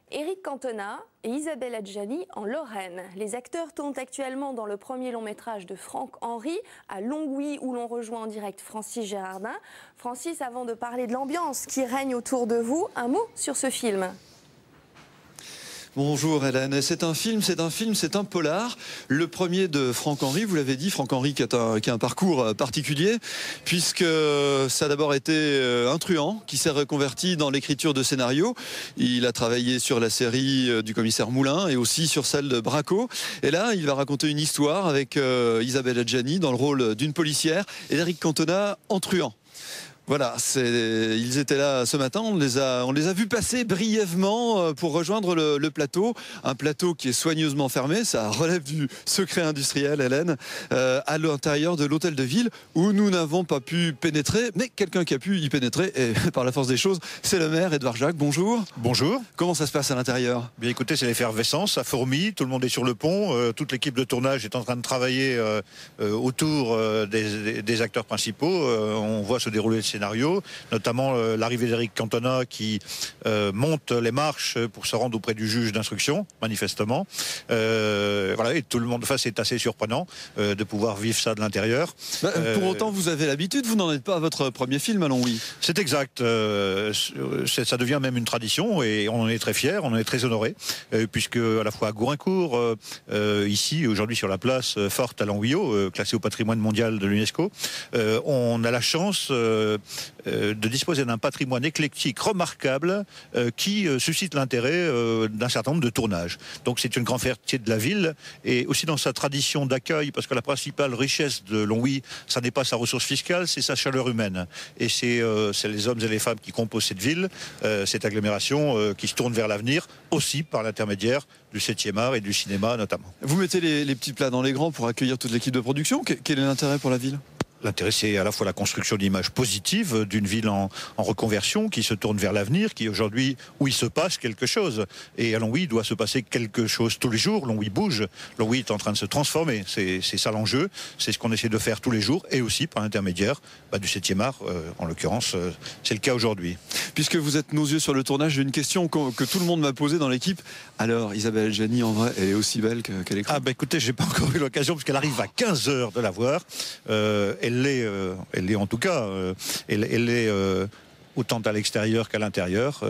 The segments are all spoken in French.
Éric Cantona et Isabelle Adjani en Lorraine. Les acteurs tournent actuellement dans le premier long métrage de Franck Henry à Longwy, où l'on rejoint en direct Francis Gérardin. Francis, avant de parler de l'ambiance qui règne autour de vous, un mot sur ce film. Bonjour Hélène, c'est un polar. Le premier de Franck Henry, vous l'avez dit, Franck Henry qui a un parcours particulier, puisque ça a d'abord été un truand qui s'est reconverti dans l'écriture de scénarios. Il a travaillé sur la série du commissaire Moulin et aussi sur celle de Braco. Et là, il va raconter une histoire avec Isabelle Adjani dans le rôle d'une policière et Éric Cantona en truand. Voilà, ils étaient là ce matin, on les a vus passer brièvement pour rejoindre le plateau. Un plateau qui est soigneusement fermé, ça relève du secret industriel, Hélène, à l'intérieur de l'hôtel de ville où nous n'avons pas pu pénétrer, mais quelqu'un qui a pu y pénétrer, et par la force des choses, c'est le maire, Édouard Jacques. Bonjour. Bonjour. Comment ça se passe à l'intérieur? Bien écoutez, c'est l'effervescence, ça fourmille, tout le monde est sur le pont, toute l'équipe de tournage est en train de travailler autour des acteurs principaux. On voit se dérouler le scénario, notamment l'arrivée d'Éric Cantona qui monte les marches pour se rendre auprès du juge d'instruction, manifestement. Voilà, et tout le monde, enfin, c'est assez surprenant de pouvoir vivre ça de l'intérieur. Pour autant, vous avez l'habitude, vous n'en êtes pas à votre premier film à Longwy. C'est exact, ça devient même une tradition et on en est très fiers, on en est très honorés, puisque à la fois à Gouraincourt, ici, aujourd'hui sur la place forte à Longwy, classée au patrimoine mondial de l'UNESCO, on a la chance de disposer d'un patrimoine éclectique remarquable qui suscite l'intérêt d'un certain nombre de tournages. Donc c'est une grande fierté de la ville et aussi dans sa tradition d'accueil, parce que la principale richesse de Longwy, ça n'est pas sa ressource fiscale, c'est sa chaleur humaine. Et c'est les hommes et les femmes qui composent cette ville, cette agglomération qui se tourne vers l'avenir, aussi par l'intermédiaire du 7e art et du cinéma notamment. Vous mettez les petits plats dans les grands pour accueillir toute l'équipe de production. Quel est l'intérêt pour la ville ? L'intérêt, c'est à la fois la construction d'images positives d'une ville en reconversion qui se tourne vers l'avenir, qui aujourd'hui, où il se passe quelque chose. Et à Longwy, il doit se passer quelque chose tous les jours. Longwy bouge, Longwy est en train de se transformer. C'est ça l'enjeu, c'est ce qu'on essaie de faire tous les jours, et aussi par l'intermédiaire du 7e art, en l'occurrence, c'est le cas aujourd'hui. Puisque vous êtes nos yeux sur le tournage, j'ai une question que tout le monde m'a posée dans l'équipe. Alors, Isabelle Adjani, en vrai, elle est aussi belle qu'à l'écran? Ah écoutez, j'ai pas encore eu l'occasion, parce qu'elle arrive à 15h de la voir. Elle l'est en tout cas, elle est autant à l'extérieur qu'à l'intérieur.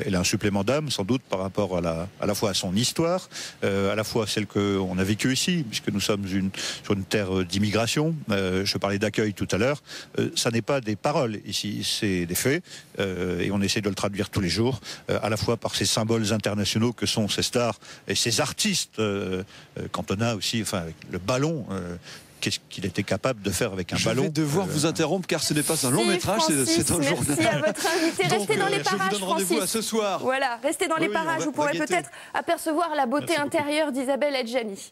Elle a un supplément d'âme, sans doute, par rapport à la fois à son histoire, à la fois celle qu'on a vécue ici, puisque nous sommes sur une terre d'immigration. Je parlais d'accueil tout à l'heure. Ça n'est pas des paroles ici, c'est des faits, et on essaie de le traduire tous les jours, à la fois par ces symboles internationaux que sont ces stars et ces artistes. Cantona aussi, enfin, avec le ballon. Qu'est-ce qu'il était capable de faire avec un ballon? Je vais devoir vous interrompre car ce n'est pas un long métrage, c'est un journal. Merci à votre invité. Restez dans les parages, je vous donne rendez-vous à ce soir. Voilà, restez dans les parages, vous pourrez peut-être apercevoir la beauté intérieure d'Isabelle Adjani.